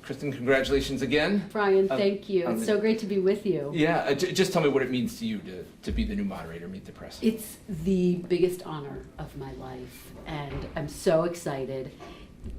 Kristen, congratulations again. Brian, thank you. It's so great to be with you. Yeah, just tell me what it means to you to be the new moderator, Meet the Press. It's the biggest honor of my life, and I'm so excited.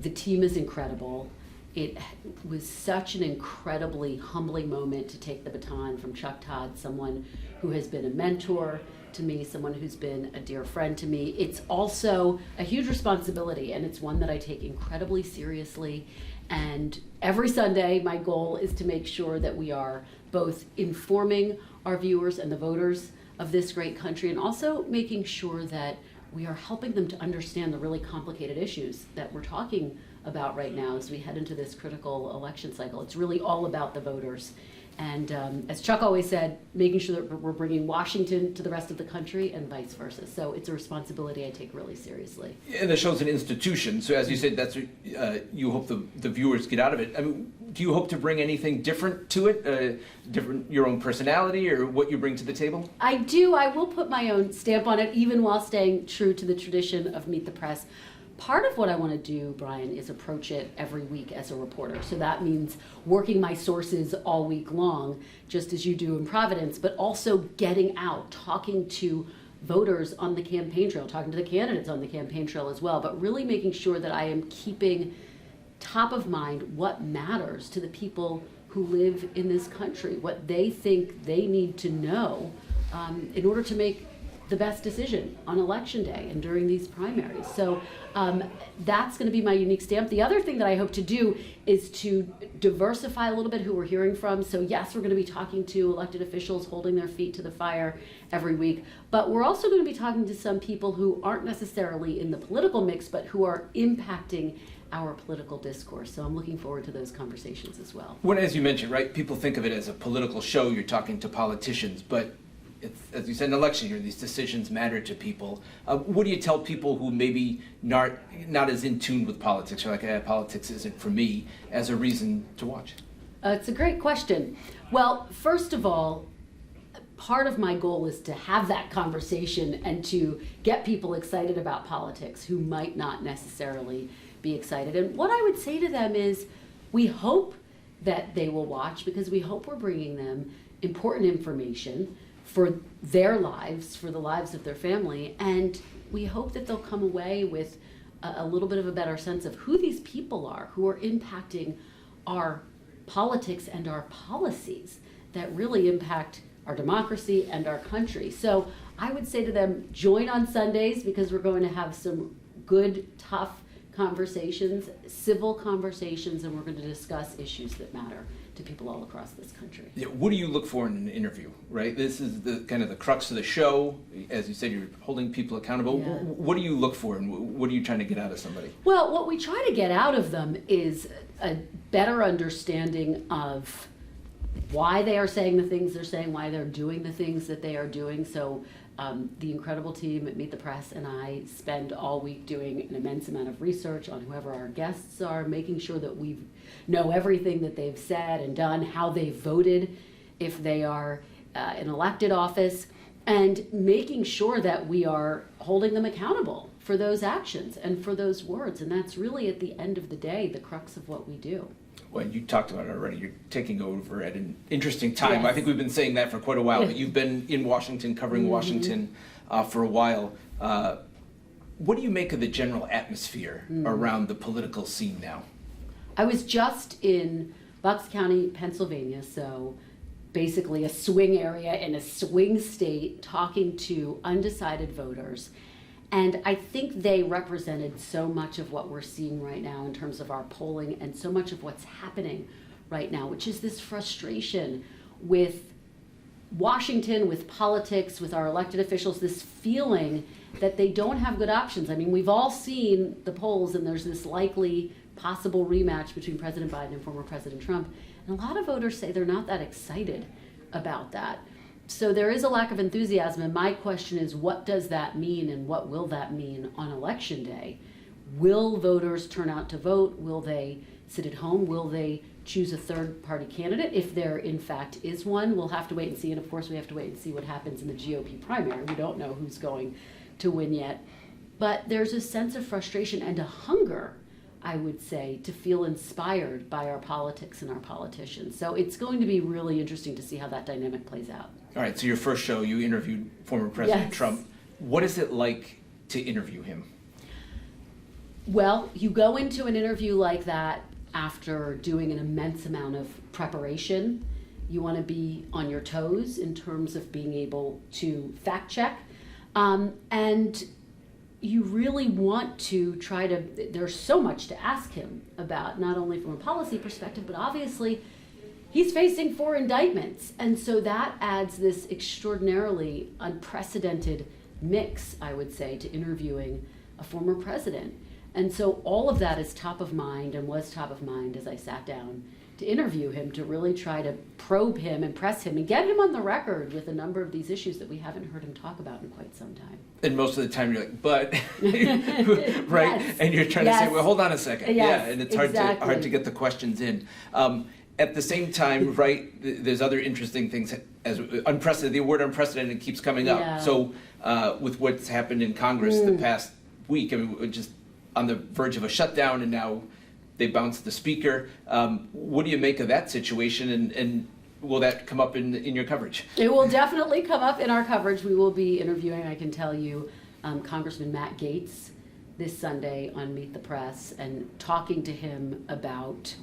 The team is incredible. It was such an incredibly humbling moment to take the baton from Chuck Todd, someone who has been a mentor to me, someone who's been a dear friend to me. It's also a huge responsibility, and it's one that I take incredibly seriously. And every Sunday, my goal is to make sure that we are both informing our viewers and the voters of this great country, and also making sure that we are helping them to understand the really complicated issues that we're talking about right now as we head into this critical election cycle. It's really all about the voters. And as Chuck always said, making sure that we're bringing Washington to the rest of the country and vice versa. So it's a responsibility I take really seriously. And the show's an institution, so as you said, that's what you hope the viewers get out of it. I mean, do you hope to bring anything different to it, different your own personality or what you bring to the table? I do. I will put my own stamp on it, even while staying true to the tradition of Meet the Press. Part of what I want to do, Brian, is approach it every week as a reporter. So that means working my sources all week long, just as you do in Providence, but also getting out, talking to voters on the campaign trail, talking to the candidates on the campaign trail as well, but really making sure that I am keeping top of mind what matters to the people who live in this country, what they think they need to know in order to make the best decision on election day and during these primaries. So that's going to be my unique stamp. The other thing that I hope to do is to diversify a little bit who we're hearing from. So yes, we're going to be talking to elected officials holding their feet to the fire every week, but we're also going to be talking to some people who aren't necessarily in the political mix, but who are impacting our political discourse. So I'm looking forward to those conversations as well. When, as you mentioned, right, people think of it as a political show, you're talking to politicians, but it's, as you said, an election year, these decisions matter to people. What do you tell people who maybe not as in tune with politics, or like, politics isn't for me, as a reason to watch? It's a great question. Well, first of all, part of my goal is to have that conversation and to get people excited about politics who might not necessarily be excited. And what I would say to them is, we hope that they will watch, because we hope we're bringing them important information for their lives, for the lives of their family, and we hope that they'll come away with a little bit of a better sense of who these people are who are impacting our politics and our policies that really impact our democracy and our country. So I would say to them, join on Sundays, because we're going to have some good, tough conversations, civil conversations, and we're going to discuss issues that matter to people all across this country. Yeah, what do you look for in an interview, right? This is the kind of the crux of the show. As you said, you're holding people accountable. Yeah. What do you look for, and what are you trying to get out of somebody? Well, what we try to get out of them is a better understanding of why they are saying the things they're saying, why they're doing the things that they are doing. So the incredible team at Meet the Press and I spend all week doing an immense amount of research on whoever our guests are, making sure that we know everything that they've said and done, how they voted if they are in elected office, and making sure that we are holding them accountable for those actions and for those words. And that's really, at the end of the day, the crux of what we do. Well, you talked about it already. You're taking over at an interesting time. Yes. I think we've been saying that for quite a while, but you've been in Washington, covering Washington for a while. What do you make of the general atmosphere around the political scene now? I was just in Bucks County, Pennsylvania, so basically a swing area in a swing state, talking to undecided voters. And I think they represented so much of what we're seeing right now in terms of our polling, and so much of what's happening right now, which is this frustration with Washington, with politics, with our elected officials, this feeling that they don't have good options. I mean, we've all seen the polls, and there's this likely possible rematch between President Biden and former President Trump. And a lot of voters say they're not that excited about that. So there is a lack of enthusiasm, and my question is, what does that mean, and what will that mean on Election Day? Will voters turn out to vote? Will they sit at home? Will they choose a third-party candidate, if there in fact is one? We'll have to wait and see, and of course we have to wait and see what happens in the GOP primary. We don't know who's going to win yet. But there's a sense of frustration and a hunger I would say, to feel inspired by our politics and our politicians. So it's going to be really interesting to see how that dynamic plays out. All right, so your first show, you interviewed former President Yes. Trump. What is it like to interview him? Well, you go into an interview like that after doing an immense amount of preparation. You want to be on your toes in terms of being able to fact check. And you really want to try to, there's so much to ask him about, not only from a policy perspective, but obviously he's facing 4 indictments. And so that adds this extraordinarily unprecedented mix, I would say, to interviewing a former president. And so all of that is top of mind and was top of mind as I sat down to interview him, to really try to probe him and press him and get him on the record with a number of these issues that we haven't heard him talk about in quite some time. And most of the time you're like, but, right? Yes. And you're trying to say, well, hold on a second. Yes, yeah, and it's exactly. hard to get the questions in. At the same time, right, there's other interesting things, as unprecedented, the word unprecedented keeps coming up. Yeah. So with what's happened in Congress the past week, I mean, we're just on the verge of a shutdown, and now they bounced the speaker. What do you make of that situation, and will that come up in your coverage? It will definitely come up in our coverage. We will be interviewing, I can tell you, Congressman Matt Gaetz this Sunday on Meet the Press, and talking to him about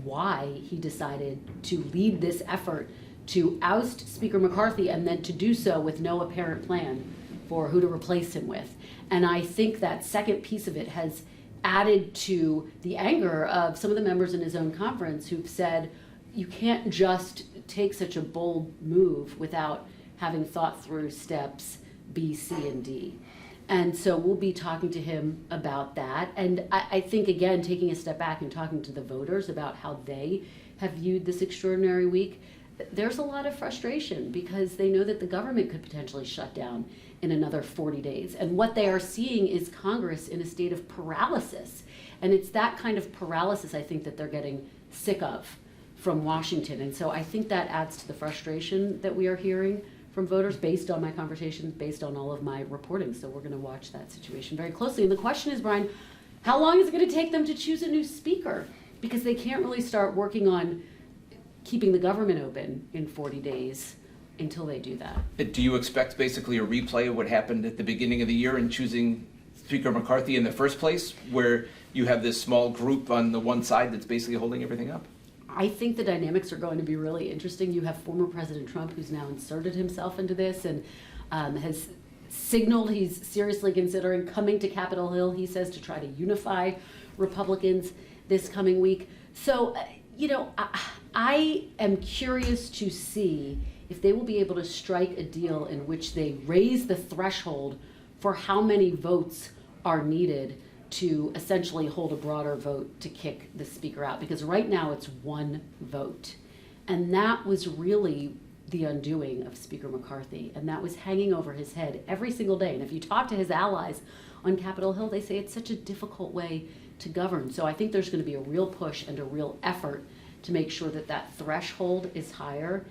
why he decided to lead this effort to oust Speaker McCarthy, and then to do so with no apparent plan for who to replace him with. And I think that second piece of it has added to the anger of some of the members in his own conference who've said, you can't just take such a bold move without having thought through steps B, C, and D. And so we'll be talking to him about that. And I think, again, taking a step back and talking to the voters about how they have viewed this extraordinary week, there's a lot of frustration because they know that the government could potentially shut down in another 40 days. And what they are seeing is Congress in a state of paralysis. And it's that kind of paralysis, I think, that they're getting sick of from Washington. And so I think that adds to the frustration that we are hearing from voters based on my conversations, based on all of my reporting. So we're going to watch that situation very closely. And the question is, Brian, how long is it going to take them to choose a new speaker? Because they can't really start working on keeping the government open in 40 days until they do that. Do you expect basically a replay of what happened at the beginning of the year in choosing Speaker McCarthy in the first place, where you have this small group on the one side that's basically holding everything up? I think the dynamics are going to be really interesting. You have former President Trump, who's now inserted himself into this and has signaled he's seriously considering coming to Capitol Hill, he says, to try to unify Republicans this coming week. So, I am curious to see if they will be able to strike a deal in which they raise the threshold for how many votes are needed to essentially hold a broader vote to kick the speaker out. Because right now it's 1 vote. And that was really the undoing of Speaker McCarthy. And that was hanging over his head every single day. And if you talk to his allies on Capitol Hill, they say it's such a difficult way to govern. So I think there's going to be a real push and a real effort to make sure that that threshold is higher.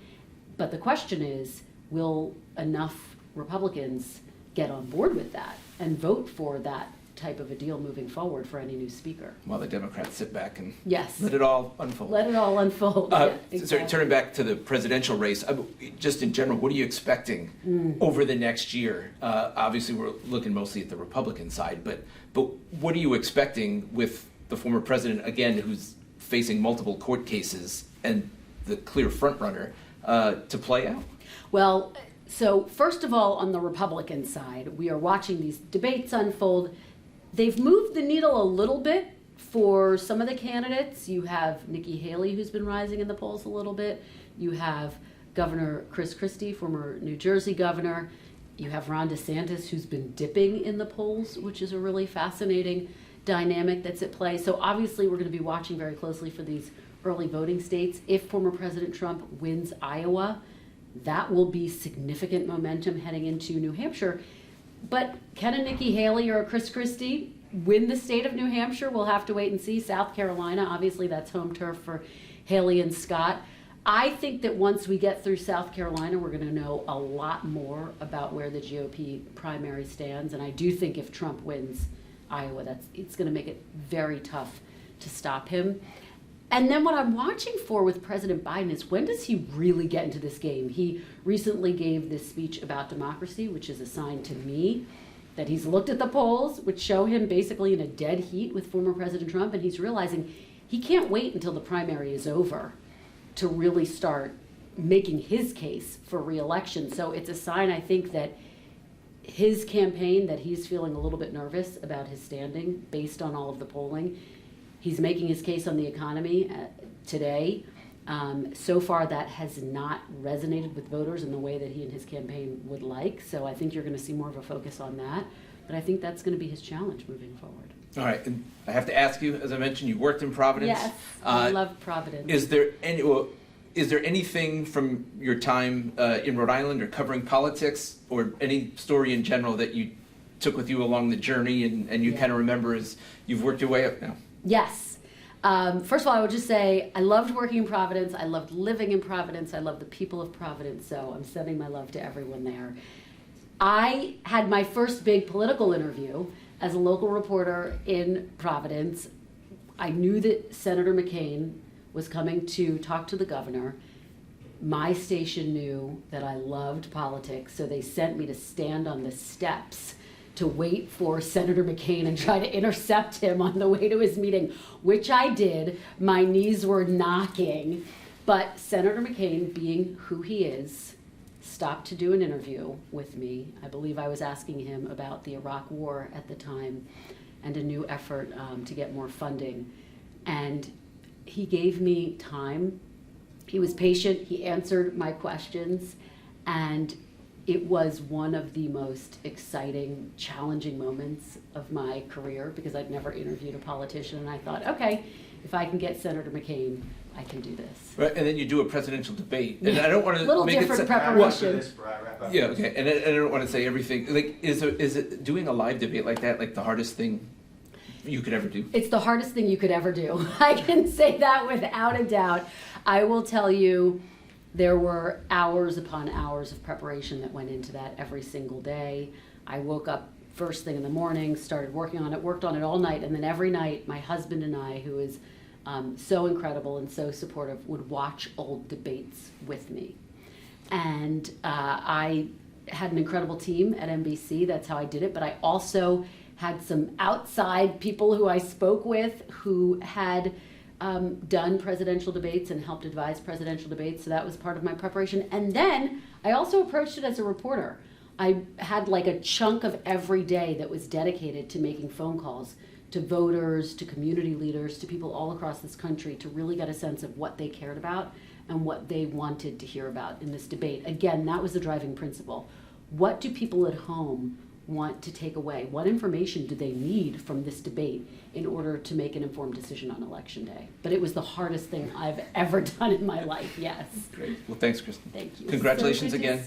But the question is, will enough Republicans get on board with that and vote for that type of a deal moving forward for any new speaker? While the Democrats sit back and Yes. let it all unfold. Let it all unfold. Yeah, exactly. So turning back to the presidential race, just in general, what are you expecting over the next year? Obviously, we're looking mostly at the Republican side, but what are you expecting with the former president, again, who's facing multiple court cases and the clear front runner, to play out? Well, so first of all, on the Republican side, we are watching these debates unfold. They've moved the needle a little bit for some of the candidates. You have Nikki Haley, who's been rising in the polls a little bit. You have Governor Chris Christie, former New Jersey governor. You have Ron DeSantis, who's been dipping in the polls, which is a really fascinating dynamic that's at play. So obviously we're going to be watching very closely for these early voting states. If former President Trump wins Iowa, that will be significant momentum heading into New Hampshire. But can a Nikki Haley or a Chris Christie win the state of New Hampshire? We'll have to wait and see. South Carolina, obviously that's home turf for Haley and Scott. I think that once we get through South Carolina, we're going to know a lot more about where the GOP primary stands. And I do think if Trump wins Iowa, it's going to make it very tough to stop him. And then what I'm watching for with President Biden is, when does he really get into this game? He recently gave this speech about democracy, which is a sign to me that he's looked at the polls, which show him basically in a dead heat with former President Trump, and he's realizing he can't wait until the primary is over to really start making his case for re-election. So it's a sign, I think, that his campaign, that he's feeling a little bit nervous about his standing based on all of the polling. He's making his case on the economy today. So far, that has not resonated with voters in the way that he and his campaign would like. So I think you're going to see more of a focus on that. But I think that's going to be his challenge moving forward. All right, and I have to ask you, as I mentioned, you worked in Providence. Yes, I love Providence. Is there anything from your time in Rhode Island or covering politics, or any story in general that you took with you along the journey and you kind of remember as you've worked your way up now? Yes. First of all, I would just say I loved working in Providence. I loved living in Providence. I love the people of Providence. So I'm sending my love to everyone there. I had my first big political interview as a local reporter in Providence. I knew that Senator McCain was coming to talk to the governor. My station knew that I loved politics, so they sent me to stand on the steps to wait for Senator McCain and try to intercept him on the way to his meeting, which I did. My knees were knocking, but Senator McCain, being who he is, stopped to do an interview with me. I believe I was asking him about the Iraq War at the time and a new effort to get more funding. And he gave me time. He was patient. He answered my questions. And it was one of the most exciting, challenging moments of my career, because I'd never interviewed a politician. And I thought, okay, if I can get Senator McCain, I can do this. Right, and then you do a presidential debate. And I don't want to little make different it preparation. Yeah, okay. And I don't want to say everything. Like, is it doing a live debate like that, like the hardest thing you could ever do? It's the hardest thing you could ever do. I can say that without a doubt. I will tell you, there were hours upon hours of preparation that went into that every single day. I woke up first thing in the morning, started working on it, worked on it all night, and then every night my husband and I, who is so incredible and so supportive, would watch old debates with me. And I had an incredible team at NBC. That's how I did it. But I also had some outside people who I spoke with who had done presidential debates and helped advise presidential debates. So that was part of my preparation. And then I also approached it as a reporter. I had like a chunk of every day that was dedicated to making phone calls to voters, to community leaders, to people all across this country, to really get a sense of what they cared about and what they wanted to hear about in this debate. Again, that was the driving principle. What do people at home want to take away? What information do they need from this debate in order to make an informed decision on Election Day? But it was the hardest thing I've ever done in my life, yes. Great. Well, thanks, Kristen. Thank you. Congratulations So good to again.